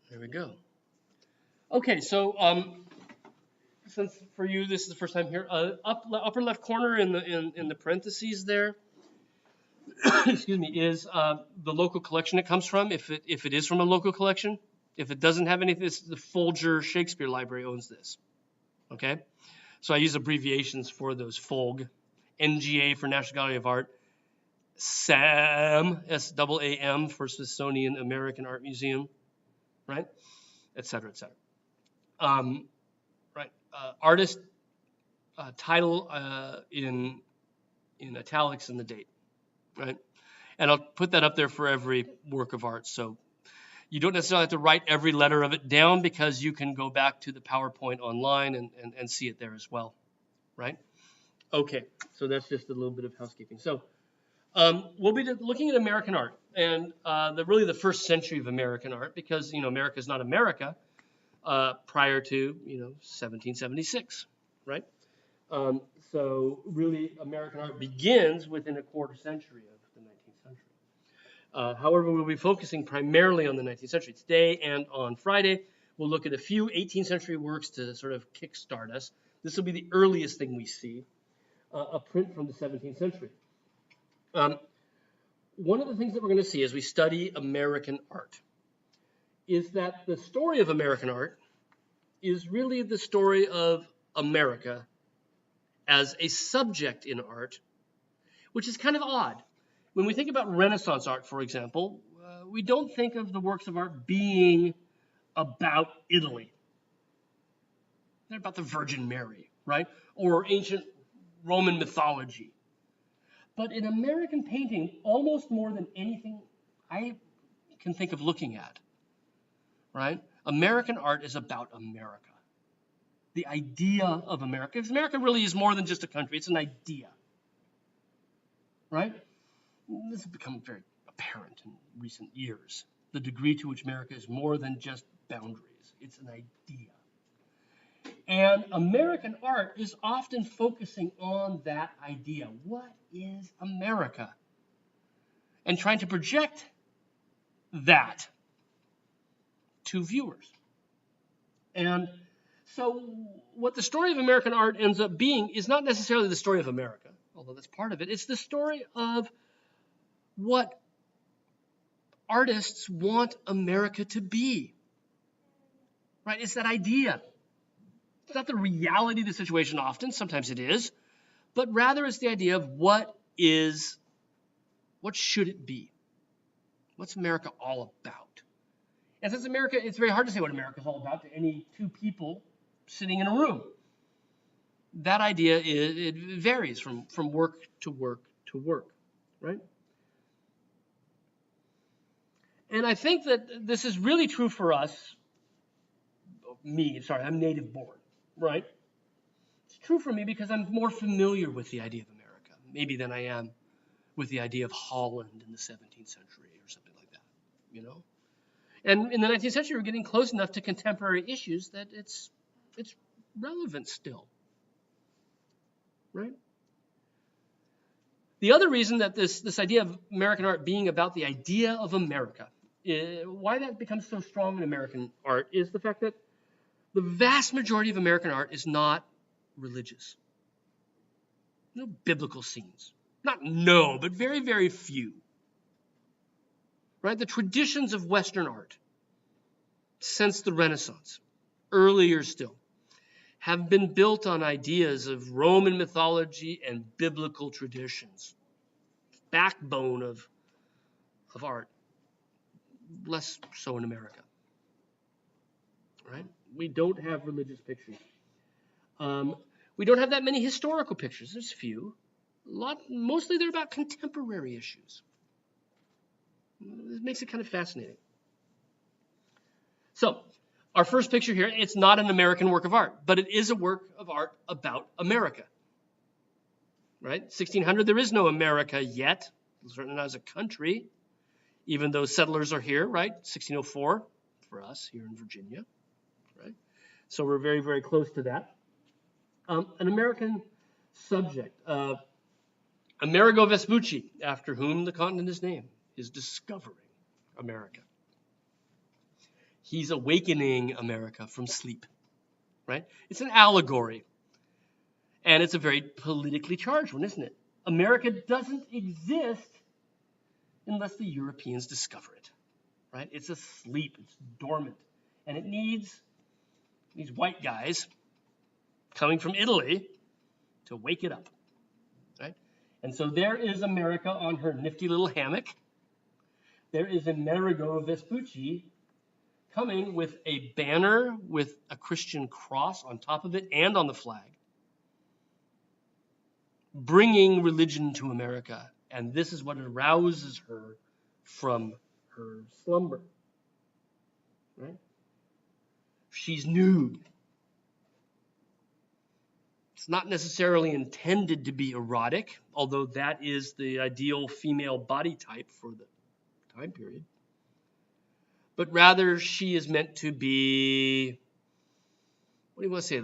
There we go. Okay, so since for you this is the first time here, upper left corner in the parentheses there, excuse me, is the local collection it comes from. If it is from a local collection, if it doesn't have anything, the Folger Shakespeare Library owns this. Okay, so I use abbreviations for those. FOLG, NGA for National Gallery of Art, SAM, SAAM for Smithsonian American Art Museum, right, et cetera, et cetera. Right, artist title in italics and the date, right? And I'll put that up there for every work of art. So you don't necessarily have to write every letter of it down because you can go back to the PowerPoint online and see it there as well, right? Okay, so that's just a little bit of housekeeping. So we'll be looking at American art and really the first century of American art because, America is not America prior to, 1776, right? So really American art begins within a quarter century of the 19th century. However, we'll be focusing primarily on the 19th century. Today and on Friday, we'll look at a few 18th century works to sort of kickstart us. This will be the earliest thing we see, a print from the 17th century. One of the things that we're going to see as we study American art is that the story of American art is really the story of America as a subject in art, which is kind of odd. When we think about Renaissance art, for example, we don't think of the works of art being about Italy. They're about the Virgin Mary, right? Or ancient Roman mythology. But in American painting, almost more than anything I can think of looking at, right? American art is about America. The idea of America. Because America really is more than just a country, it's an idea, right? This has become very apparent in recent years. The degree to which America is more than just boundaries, it's an idea. And American art is often focusing on that idea. What is America? And trying to project that to viewers. And so what the story of American art ends up being is not necessarily the story of America, although that's part of it. It's the story of what artists want America to be, right? It's that idea. It's not the reality of the situation often, sometimes it is, but rather it's the idea of what should it be? What's America all about? And since America, it's very hard to say what America is all about to any two people sitting in a room. That idea, it varies from work to work to work, right? And I think that this is really true for us, I'm native born, right? It's true for me because I'm more familiar with the idea of America, maybe than I am with the idea of Holland in the 17th century or something like that, And in the 19th century, we're getting close enough to contemporary issues that it's relevant still, right? The other reason that this idea of American art being about the idea of America, why that becomes so strong in American art is the fact that the vast majority of American art is not religious. No biblical scenes. But very, very few. Right? The traditions of Western art since the Renaissance, earlier still, have been built on ideas of Roman mythology and biblical traditions. Backbone of art. Less so in America. Right? We don't have religious pictures. We don't have that many historical pictures. There's few. Mostly they're about contemporary issues. It makes it kind of fascinating. So, our first picture here, it's not an American work of art, but it is a work of art about America. Right? 1600, there is no America yet, certainly not as a country, even though settlers are here, right? 1604 for us here in Virginia, right? So we're very, very close to that. An American subject, Amerigo Vespucci, after whom the continent is named, is discovering America. He's awakening America from sleep, right? It's an allegory. And it's a very politically charged one, isn't it? America doesn't exist unless the Europeans discover it, right? It's asleep, it's dormant, and it needs these white guys coming from Italy to wake it up, right? And so there is America on her nifty little hammock. There is Amerigo Vespucci coming with a banner with a Christian cross on top of it and on the flag, bringing religion to America. And this is what arouses her from her slumber, right? She's nude. It's not necessarily intended to be erotic, although that is the ideal female body type for the time period. But rather, she is meant to be, what do you want to say,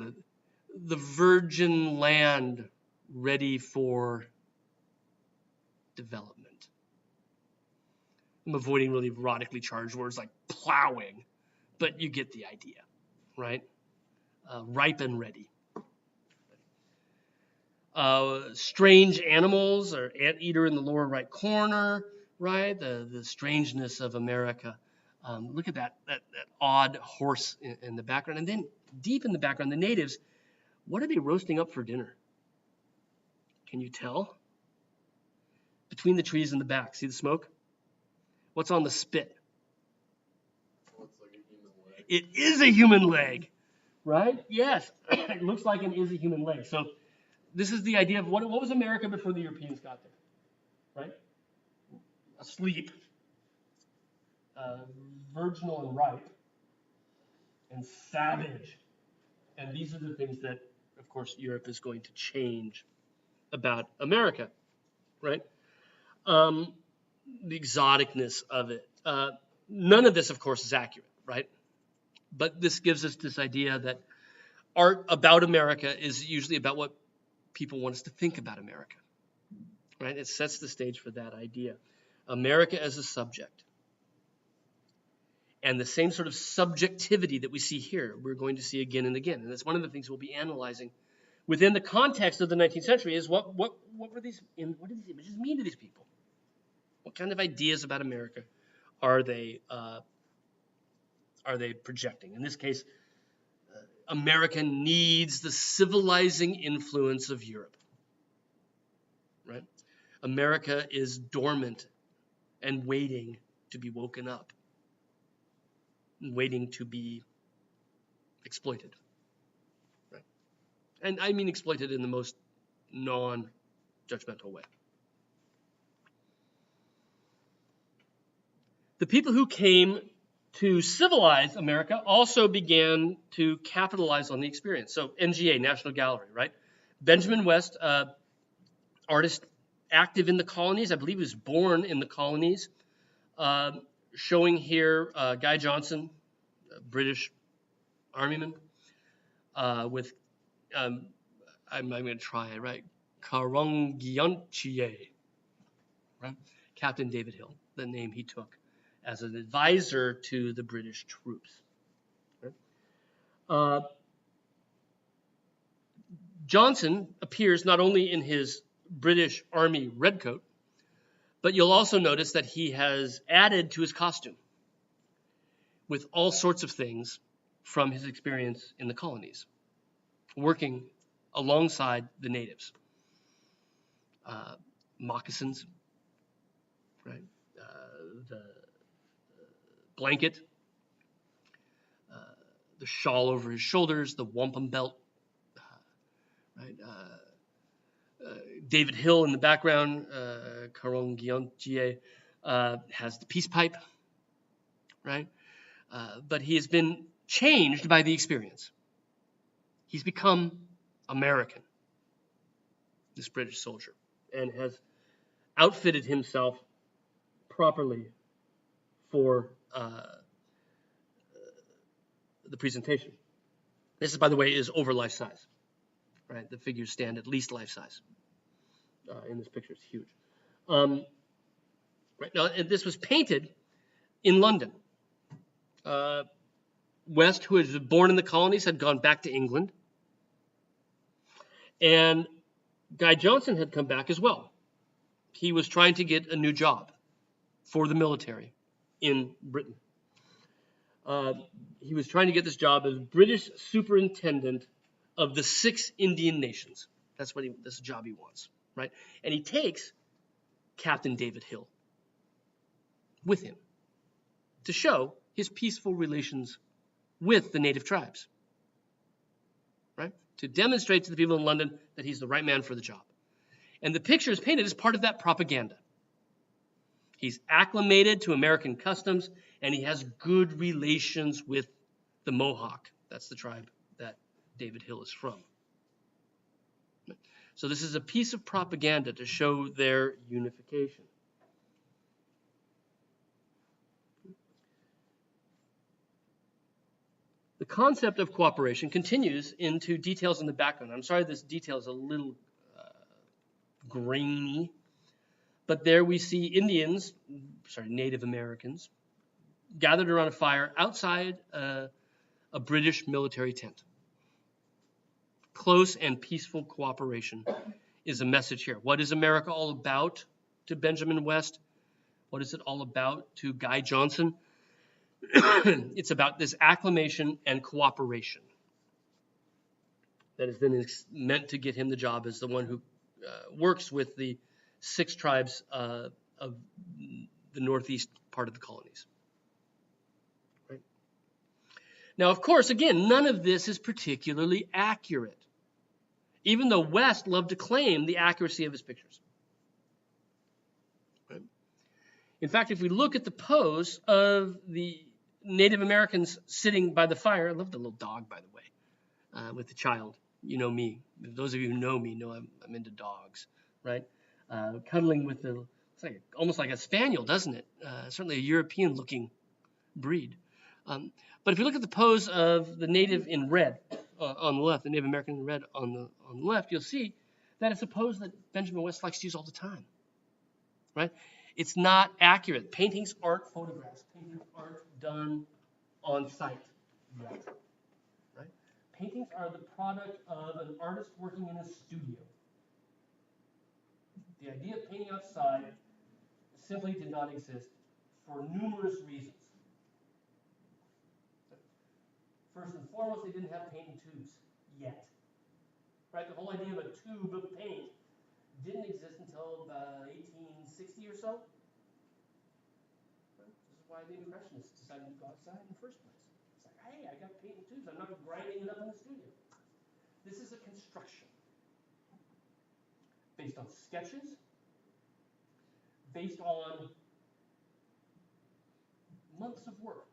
the virgin land ready for development. I'm avoiding really erotically charged words like plowing, but you get the idea, right? Ripe and ready. Strange animals, or anteater in the lower right corner, right? The strangeness of America. Look at that odd horse in the background. And then deep in the background, the natives, what are they roasting up for dinner? Can you tell? Between the trees in the back, see the smoke? What's on the spit? Looks like a human leg. It is a human leg, right? Yes, it looks like it is a human leg. So this is the idea of what was America before the Europeans got there, right? Asleep, virginal and ripe, and savage. And these are the things that, of course, Europe is going to change about America, right? The exoticness of it. None of this, of course, is accurate, right? But this gives us this idea that art about America is usually about what people want us to think about America, right? It sets the stage for that idea. America as a subject. And the same sort of subjectivity that we see here, we're going to see again and again. And that's one of the things we'll be analyzing within the context of the 19th century is what did these images mean to these people? What kind of ideas about America are they projecting? In this case, America needs the civilizing influence of Europe, right? America is dormant and waiting to be woken up, and waiting to be exploited, right? And I mean exploited in the most non-judgmental way. The people who came to civilize America also began to capitalize on the experience. So NGA, National Gallery, right? Benjamin West, artist active in the colonies. I believe he was born in the colonies. Showing here Guy Johnson, British armyman, with, I'm going to try it, right? Karongianchie, right? Captain David Hill, the name he took as an advisor to the British troops. Right? Johnson appears not only in his British Army redcoat, but you'll also notice that he has added to his costume with all sorts of things from his experience in the colonies, working alongside the natives. Moccasins, right? The blanket, the shawl over his shoulders, the wampum belt, right? David Hill in the background, Karongianchie, has the peace pipe, right? But he has been changed by the experience. He's become American, this British soldier, and has outfitted himself properly for the presentation. This, by the way, is over life size, right? The figures stand at least life size. In this picture, it's huge. Right now, this was painted in London. West, who had been born in the colonies, had gone back to England. And Guy Johnson had come back as well. He was trying to get a new job for the military in Britain. He was trying to get this job as British superintendent of the 6 Indian nations. That's the job he wants, right? And he takes Captain David Hill with him to show his peaceful relations with the native tribes, right? To demonstrate to the people in London that he's the right man for the job. And the picture is painted as part of that propaganda. He's acclimated to American customs, and he has good relations with the Mohawk. That's the tribe that David Hill is from. So this is a piece of propaganda to show their unification. The concept of cooperation continues into details in the background. I'm sorry this detail is a little grainy, but there we see Native Americans, gathered around a fire outside a British military tent. Close and peaceful cooperation is a message here. What is America all about to Benjamin West? What is it all about to Guy Johnson? It's about this acclamation and cooperation that is then meant to get him the job as the one who works with the 6 tribes of the northeast part of the colonies. Right? Now, of course, again, none of this is particularly accurate, even though West loved to claim the accuracy of his pictures. Right? In fact, if we look at the pose of the Native Americans sitting by the fire, I love the little dog, by the way, with the child. You know me. Those of you who know me know I'm into dogs, right? Cuddling with it's almost like a spaniel, doesn't it? Certainly a European-looking breed. But if you look at the pose of the native in red on the left, the Native American in red on the left, you'll see that it's a pose that Benjamin West likes to use all the time, right? It's not accurate. Paintings aren't photographs. Paintings aren't done on site yet, right? Paintings are the product of an artist working in a studio. The idea of painting outside simply did not exist for numerous reasons. First and foremost, they didn't have painting tubes yet. Right? The whole idea of a tube of paint didn't exist until about 1860 or so. Right? This is why the Impressionists decided to go outside in the first place. It's like, hey, I got painting tubes. I'm not grinding it up in the studio. This is a construction based on sketches, based on months of work.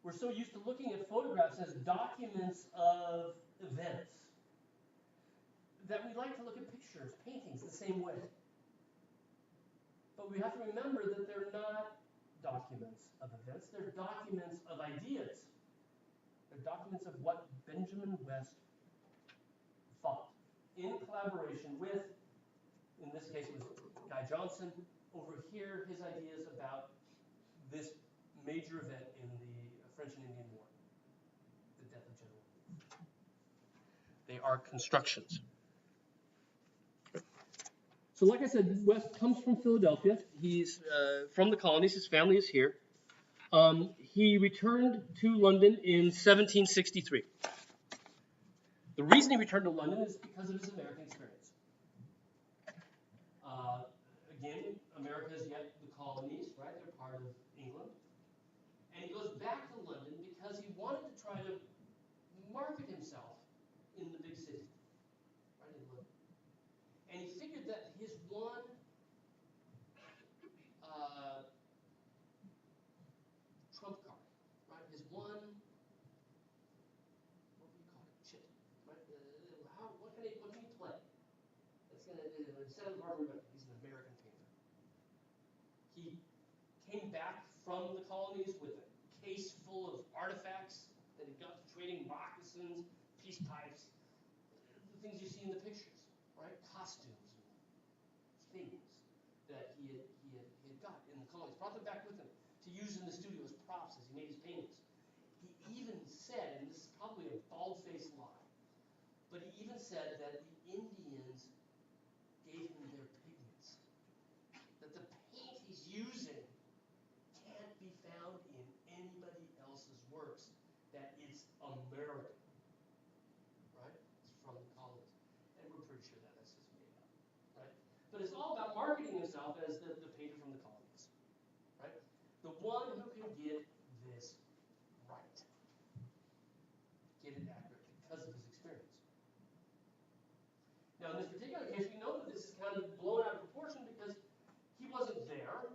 We're so used to looking at photographs as documents of events that we like to look at pictures, paintings the same way. But we have to remember that they're not documents of events, they're documents of ideas. They're documents of what Benjamin West thought in collaboration with, in this case it was Guy Johnson, over here his ideas about this major event in the French and Indian War, the death of General Lee. They are constructions. So like I said, West comes from Philadelphia. He's from the colonies. His family is here. He returned to London in 1763. The reason he returned to London is because of his American experience. Again, America is yet the colonies, right? They're part of England. And he goes back to London because he wanted to try to market himself in the big city, right, in London. And he figured that his one trump card, right, his one, what do you call it, chip, right? What can he play? That's going to, instead of hard remember, he's an American painter. He came back from the colonies with a case full of artifacts that he got to trading, moccasins, peace pipes, the things you see in the pictures, right? Costumes and things that he had got in the colonies. Brought them back with him to use in the studio as props as he said that the Indians gave him their pigments. That the paint he's using can't be found in anybody else's works. That it's American. Right? It's from the colonies. And we're pretty sure that that's just made up. Right? But it's all about marketing himself as the painter from the colonies. Right? The one who can get this right. Get it accurate because of his experience. Now, in this particular case, we know that this is kind of blown out of proportion because he wasn't there.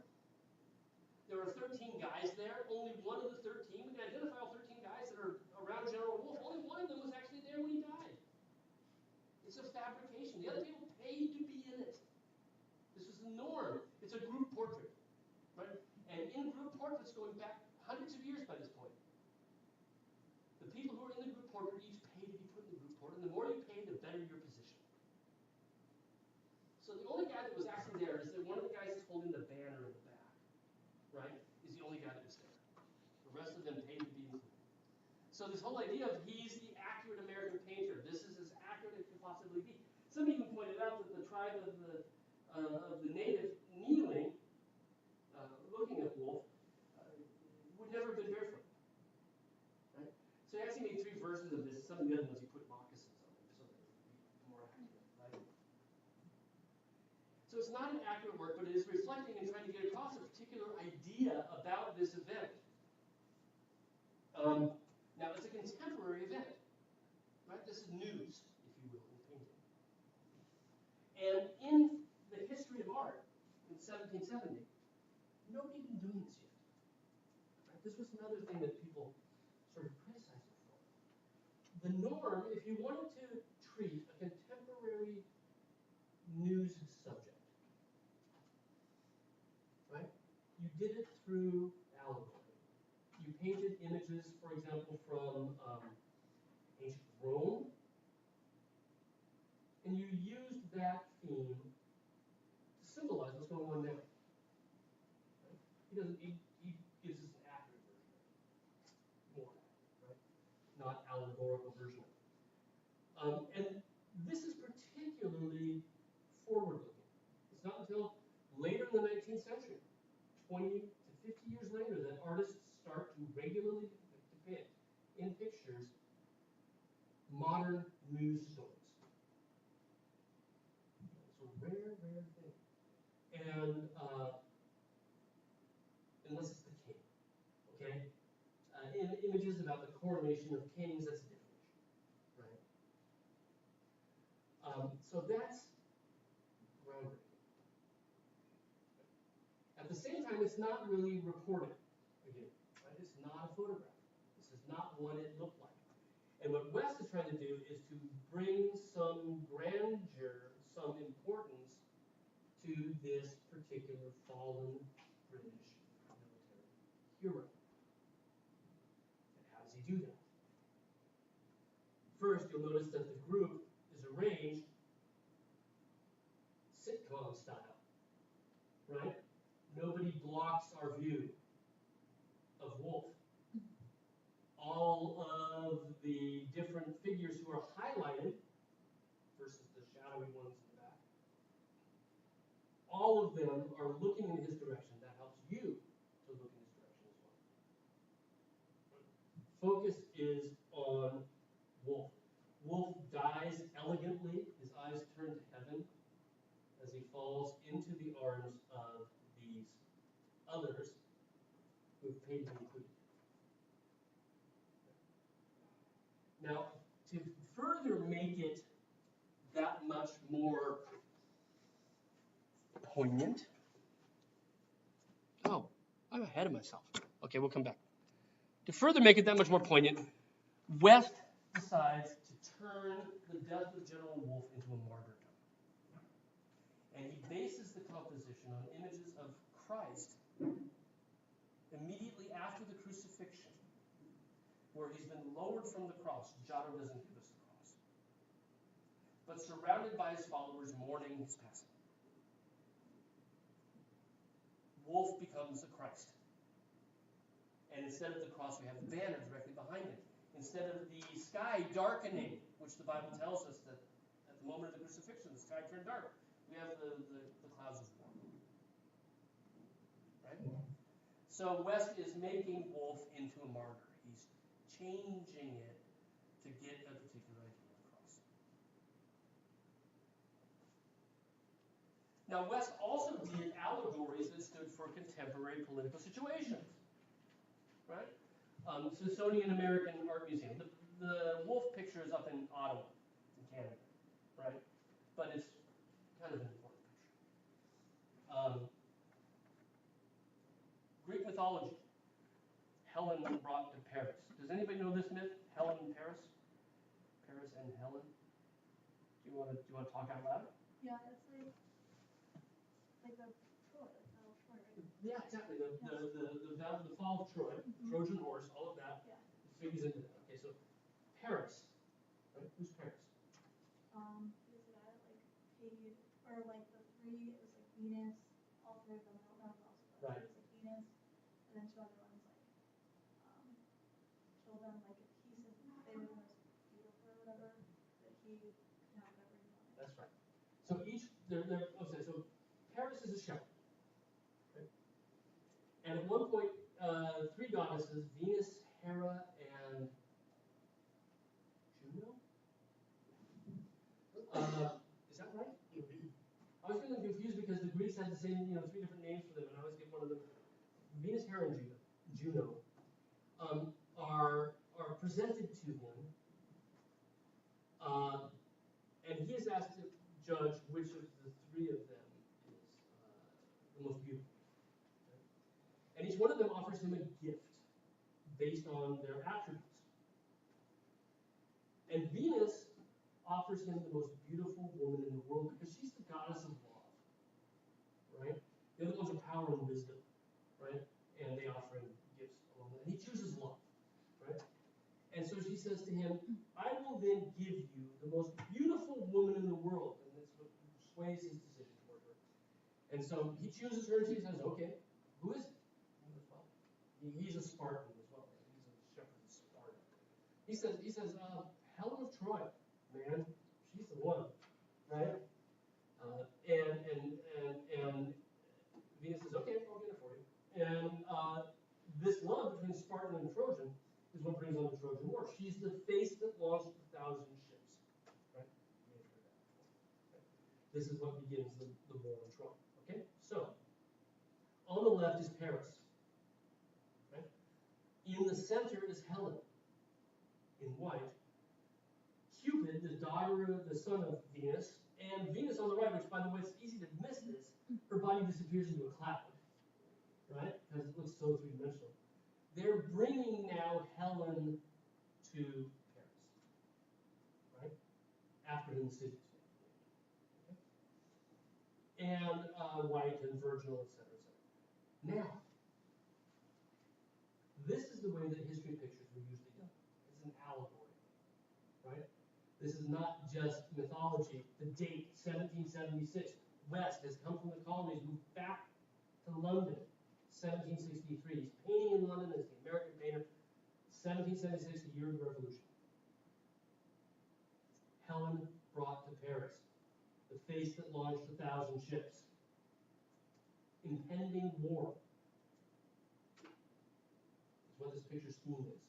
There were 13 guys there. Only one of the 13, we can identify all 13 guys that are around General Wolfe. Only one of them was actually there when he died. It's a fabrication. The other people paid to be in it. This was the norm. It's a group portrait. Right? And in group portraits going back hundreds of years by this point, the people who are in the group portrait each pay to be put in the group portrait. And the more you pay, the better your position. So the only guy that was actually there is that one of the guys that's holding the banner in the back, right, is the only guy that was there. The rest of them paid to be included. So this whole idea of he's the accurate American painter, this is as accurate as it could possibly be. Somebody even pointed out that the tribe of the native kneeling, looking at Wolfe, would never have been barefoot. Right? So he actually made 3 versions of this. Some of the other ones he put moccasins on them so that it would be more accurate. Right? So it's not an accurate work, but it is reflecting and trying to get across a particular idea about this event. Now, it's a contemporary event. Right? This is news, if you will, in painting. And in the history of art in 1770, nobody had been doing this yet. Right? This was another thing that people sort of criticized it for. The norm, if you wanted to treat a contemporary news subject, right? You did it through allegory. You painted images, for example, from ancient Rome, and you used that theme to symbolize what's going on now. Right? He gives us an accurate version of it, more accurate, right? Not allegorical version of it. And this is particularly forward-looking. It's not until later in the 19th century, 20 to 50 years later, that artists start to regularly depict in pictures modern news stories. It's a rare, rare thing. And unless it's the king, okay? Images about the coronation of kings, that's a different issue, right? So that's groundbreaking. At the same time, it's not really reported. Again, right? It's not a photograph. This is not what it looked like. And what West is trying to do is to bring some grandeur, some importance to this particular fallen British military hero. And how does he do that? First, you'll notice that the group is arranged sitcom style, right? Nobody blocks our view of Wolfe. All of the different figures who are highlighted versus the shadowy ones in the back, all of them are looking in his direction. That helps you to look in his direction as well. Focus is on Wolfe. Wolfe dies elegantly, his eyes turn to heaven as he falls into the arms of these others who have paid to be included. Now, to further make it that much more poignant. Oh, I'm ahead of myself. Okay, we'll come back. To further make it that much more poignant, West decides to turn the death of General Wolfe into a martyrdom. And he bases the composition on images of Christ immediately after the crucifixion, where he's been lowered from the cross. Giotto doesn't give us the cross. But surrounded by his followers mourning his passing. Wolfe becomes a Christ. And instead of the cross, we have the banner directly behind him. Instead of the sky darkening, which the Bible tells us that At the moment of the crucifixion, the sky turned dark. We have the clouds of war. Right? So West is making Wolfe into a martyr. He's changing it to get a particular idea across. Now, West also did allegories that stood for contemporary political situations. Right? Smithsonian American Art Museum. The Wolfe picture is up in Ottawa, in Canada. Right? But it's kind of an important picture. Greek mythology. Helen brought to Paris. Does anybody know this myth? Helen and Paris? Paris and Helen? Do you want to talk out loud? Yeah, it's like the Troy, like Battle of Troy, right? Yeah, exactly. The fall of Troy, Trojan horse, all of that. Yeah. Figures into that. Okay, so Paris. Right? Who's Paris? He was the guy that paid, or the three, it was Venus, all three of them, I don't know who else, but Right. it was Venus, and then two other ones killed them if he said they were the most beautiful or whatever, that he could have whatever he wanted. That's right. So so Paris is a shepherd. Okay? And at one point, three goddesses, Venus, Hera, and Juno? Is that right? I was getting confused because the Greeks had the same, three different names for them, and I always get one of them. Venus, Hera, and Juno are presented to him, and he is asked to judge which of the three of them is the most beautiful. Okay? And each one of them offers him a gift based on their attributes. And Venus offers him the most beautiful woman in the world because she's the goddess of love, right? The other ones are power and wisdom, right? And they offer him gifts along with that. And he chooses love, right? And so she says to him, I will then give you the most beautiful woman in the world. And that's what sways his decision toward her. And so he chooses her and she says, okay, who is it? He goes, well, he's a Spartan as well. Right? He's a shepherd of Sparta. He says, Helen of Troy, man, she's the one, right? And Venus says, okay, I'll get it for you. And this love between Spartan and Trojan is what brings on the Trojan War. She's the face that launched 1,000 ships, right? You may have heard that before. Right? This is what begins the war on Troy. Okay, so on the left is Paris, right? In the center is Helen, in white. Cupid, the son of Venus, and Venus on the right, which, by the way, it's easy to miss this. Her body disappears into a cloud, right? Because it looks so three-dimensional. They're bringing now Helen to Paris, right? After whom the city is named. Okay? And white and virginal, etc., etc. Now, this is the way that history pictures were usually done. It's an allegory, right? This is not just mythology. The date, 1776, West has come from the colonies, moved back to London, 1763. He's painting in London as the American painter. 1776, the year of the Revolution. Helen brought to Paris, the face that launched 1,000 ships. Impending war is what this picture's theme is.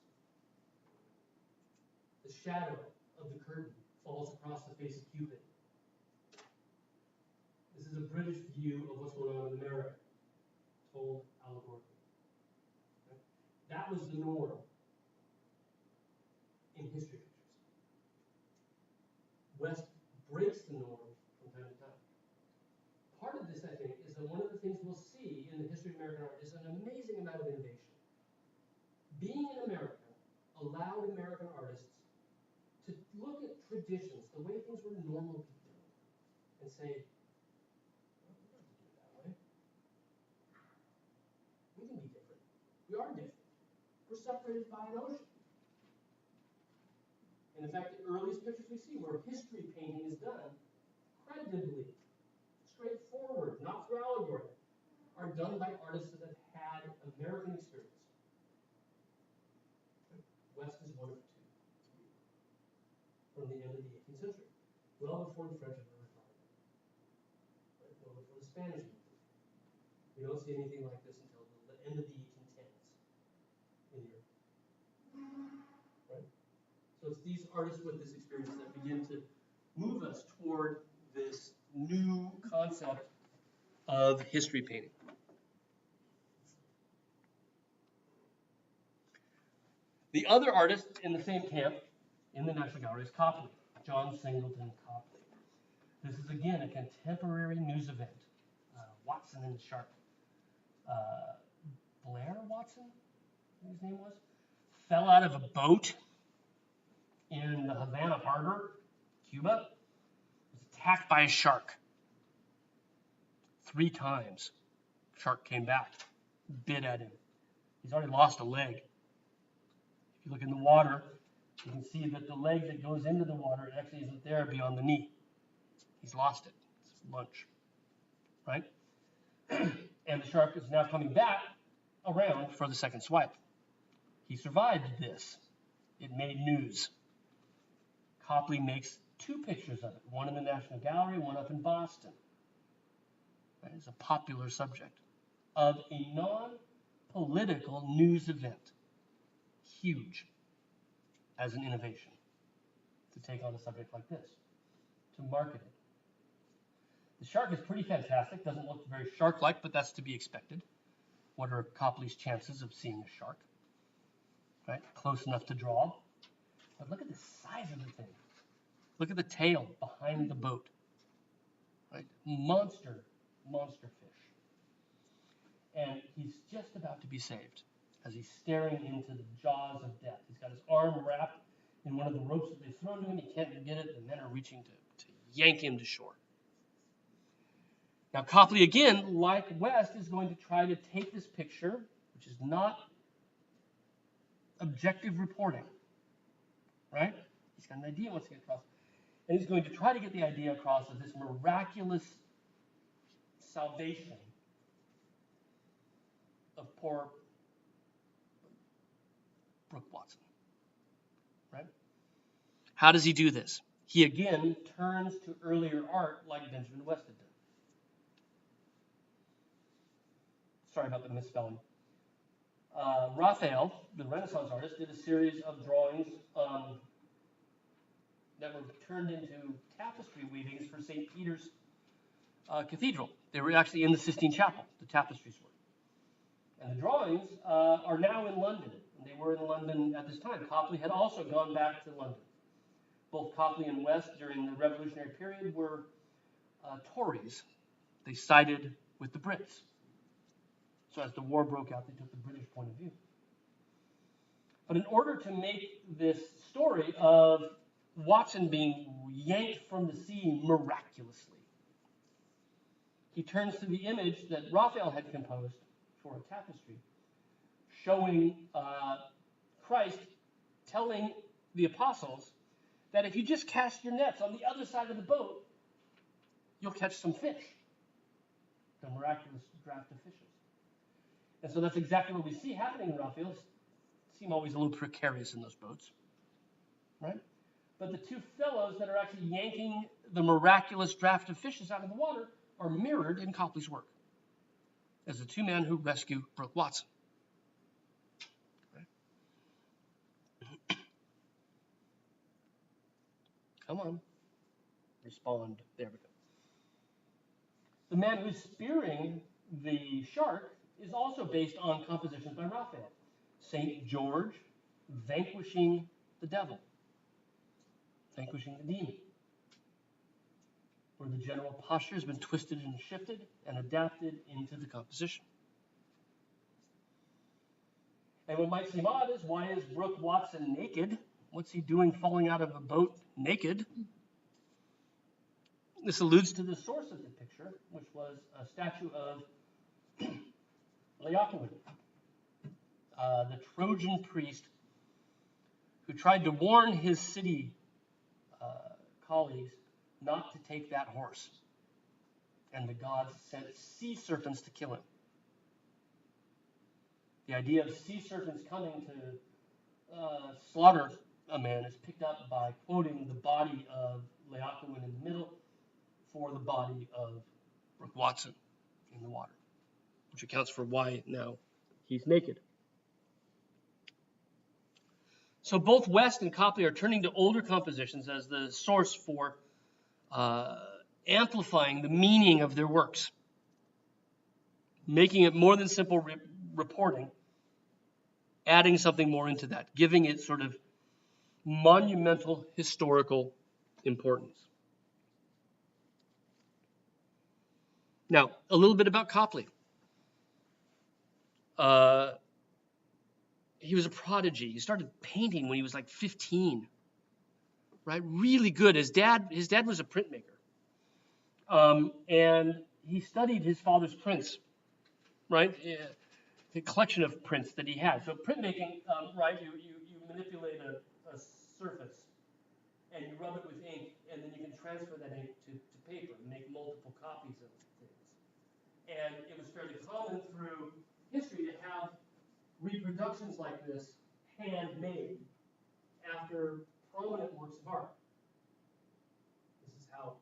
The shadow of the curtain falls across the face of Cupid. This is a British view of what's going on in America, told allegorically. Okay? That was the norm in history pictures. West breaks the norm from time to time. Part of this, I think, is that one of the things we'll see in the history of American art is an amazing amount of innovation. Being in America allowed American artists to look at traditions, the way things were normally done, and say, well, we don't have to do it that way. We can be different. We are different. We're separated by an ocean. And in fact, the earliest pictures we see where history painting is done, creditably, straightforward, not through allegory, are done by artists that have had American experience. West is one of two from the end of the 18th century. well before the French have ever thought of it, right? Well before the Spanish even did. We don't see anything like this until the end of the 1810s in Europe, right? So it's these artists with this experience that begin to move us toward this new concept of history painting. The other artist in the same camp in the National Gallery is Copley, John Singleton Copley. This is again a contemporary news event. Watson and the Shark. Blair Watson, I think his name was, fell out of a boat in the Havana Harbor, Cuba. Was attacked by a shark 3 times. Shark came back, bit at him. He's already lost a leg. If you look in the water, you can see that the leg that goes into the water actually isn't there beyond the knee. He's lost it. It's lunch, right? And the shark is now coming back around for the second swipe. He survived this. It made news. Copley makes 2 pictures of it, one in the National Gallery, one up in Boston. Right? It's a popular subject of a non-political news event. Huge as an innovation to take on a subject like this, to market it. The shark is pretty fantastic, doesn't look very shark-like, but that's to be expected. What are Copley's chances of seeing a shark? Right? Close enough to draw. But look at the size of the thing. Look at the tail behind the boat. Right? Monster fish. And he's just about to be saved as he's staring into the jaws of death. He's got his arm wrapped in one of the ropes that they've thrown to him. He can't get it. The men are reaching to yank him to shore. Now, Copley, again, like West, is going to try to take this picture, which is not objective reporting, right? He's got an idea he wants to get across. And he's going to try to get the idea across of this miraculous salvation of poor Brooke Watson, right? How does he do this? He again turns to earlier art like Benjamin West had done. Sorry about the misspelling. Raphael, the Renaissance artist, did a series of drawings that were turned into tapestry weavings for St. Peter's Cathedral. They were actually in the Sistine Chapel, the tapestries were. And the drawings are now in London. And they were in London at this time. Copley had also gone back to London. Both Copley and West during the Revolutionary period were Tories. They sided with the Brits. So as the war broke out, they took the British point of view. But in order to make this story of Watson being yanked from the sea miraculously, he turns to the image that Raphael had composed for a tapestry, showing Christ telling the apostles that if you just cast your nets on the other side of the boat, you'll catch some fish, the miraculous draft of fishes. And so that's exactly what we see happening in Raphael. Seem always a little precarious in those boats, right? But the 2 fellows that are actually yanking the miraculous draft of fishes out of the water are mirrored in Copley's work as the 2 men who rescue Brooke Watson. Right? Come on. Respond. There we go. The man who's spearing the shark is also based on compositions by Raphael. St. George vanquishing the devil, vanquishing the demon, where the general posture has been twisted and shifted and adapted into the composition. And what might seem odd is, why is Brooke Watson naked? What's he doing falling out of a boat naked? This alludes to the source of the picture, which was a statue of Laocoon, the Trojan priest who tried to warn his city colleagues not to take that horse. And the gods sent sea serpents to kill him. The idea of sea serpents coming to slaughter a man is picked up by quoting the body of Laocoon went in the middle for the body of Brooke Watson in the water, which accounts for why now he's naked. So both West and Copley are turning to older compositions as the source for amplifying the meaning of their works, making it more than simple reporting, adding something more into that, giving it sort of monumental historical importance. Now, a little bit about Copley. He was a prodigy. He started painting when he was like 15, right? Really good. His dad was a printmaker. And he studied his father's prints, right? The collection of prints that he had. So printmaking, right, you manipulate a surface and you rub it with ink, and then you can transfer that ink to paper and make multiple copies of things. And it was fairly common through history to have reproductions like this handmade after prominent works of art. This is how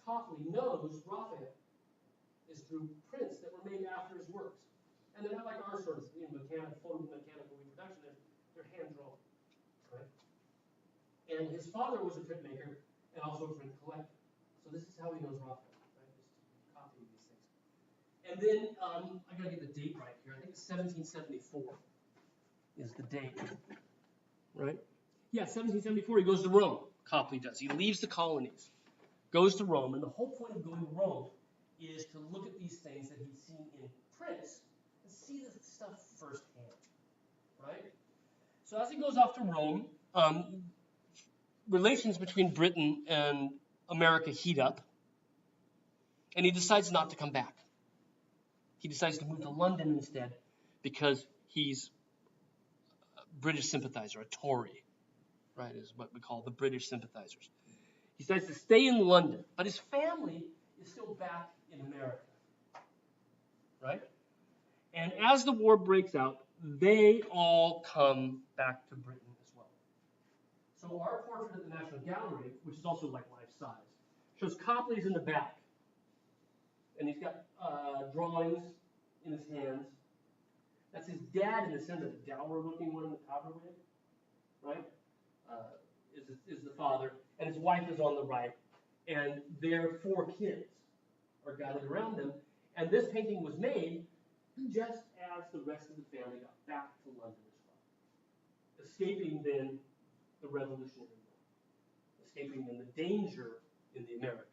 Copley knows Raphael, is through prints that were made after his works. And they're not like our sort of mechanical reproduction, they're hand drawn. Right? And his father was a printmaker and also a print collector. So this is how he knows Raphael, right? Just copying these things. And then I gotta get the date right here. I think it's 1774 is the date, right? Yeah, 1774. He goes to Rome. Copley does. He leaves the colonies, goes to Rome, and the whole point of going to Rome is to look at these things that he's seen in prints and see the stuff firsthand, right? So as he goes off to Rome, relations between Britain and America heat up, and he decides not to come back. He decides to move to London instead because he's a British sympathizer, a Tory, right, is what we call the British sympathizers. He decides to stay in London, but his family is still back in America, right? And as the war breaks out, they all come back to Britain as well. So our portrait at the National Gallery, which is also like life size, shows Copley's in the back. And he's got drawings in his hands. That's his dad in the center, the dour-looking one in the powder wig, right? Is the father, and his wife is on the right, and their 4 kids are gathered around them. And this painting was made just as the rest of the family got back to London as well, escaping then the Revolutionary War, escaping then the danger in the Americas.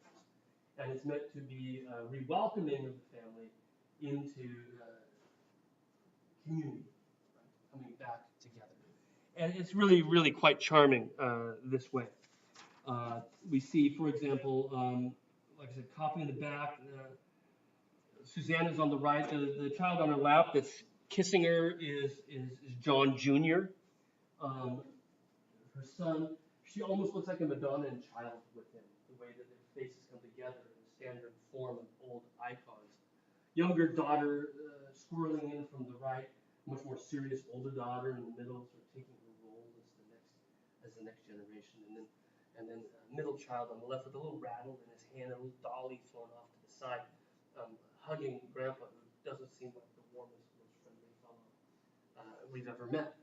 And it's meant to be a re-welcoming of the family into community, right? Coming back together. And it's really, really quite charming this way. We see, for example, like I said, Copley in the back, Susanna's on the right, the child on her lap that's kissing her is John Jr., her son. She almost looks like a Madonna and child with him, the way that their faces come together in the standard form of old icons. Younger daughter swirling in from the right, much more serious older daughter in the middle, sort of taking her role as the next generation, and then middle child on the left with a little rattle in his hand, a little dolly thrown off to the side, hugging Grandpa, who doesn't seem like the warmest, most friendly fellow we've ever met.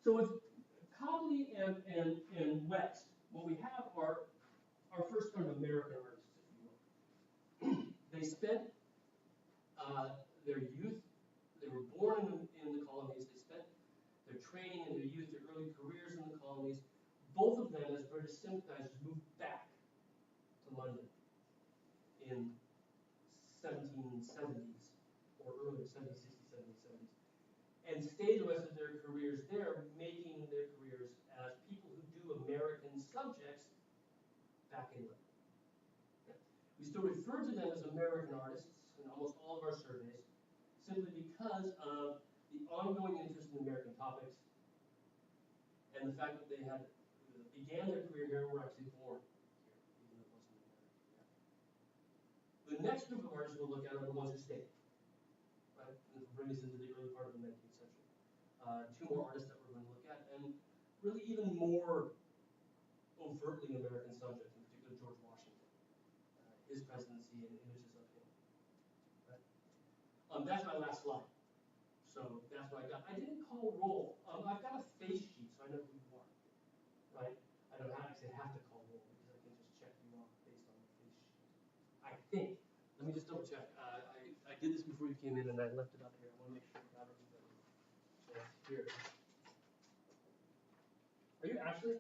So with Copley and West, what we have are our first kind of American artists, if you will. They spent their youth, they were born in the colonies, they spent their training and their youth, their early careers in the colonies. Both of them, as British sympathizers, moved back to London in 1770s or earlier, 1760s, 1770s, and stayed the rest of their careers there, making their careers as people who do American subjects back in London. Okay. We still refer to them as American artists in almost all of our surveys, simply because of the ongoing interest in American topics and the fact that they had began their career here and were actually born here, even though it wasn't America yet. The next group of artists we'll look at are the ones who stayed, right? And this will bring us into the early part of the 19th century. 2 more artists that we're going to look at, and really even more overtly American subject, in particular George Washington, his presidency and images of him. Right? That's my last slide. So that's what I got. I didn't call roll. I've got a face sheet, so I know who you are. Right? I don't actually have to call roll because I can just check you off based on the face sheet. I think. Let me just double check. I did this before you came in and I left it up here. I want to make sure we got everybody. That's here. Are you Ashley?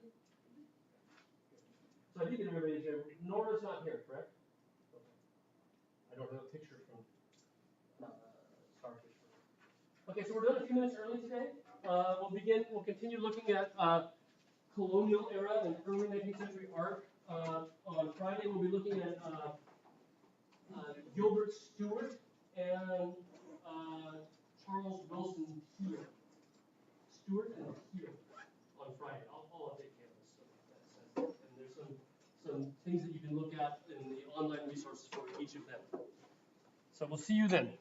So I did get everybody here. Nora's not here, correct? Okay. I don't have a picture from Starfish. Okay, so we're done a few minutes early today. We'll continue looking at colonial era and early 19th century art. On Friday, we'll be looking at Gilbert Stuart and Charles Wilson Heal. Stuart and Heal on Friday. I'll update canvas so that says, and there's some things that you can look at in the online resources for each of them. So we'll see you then.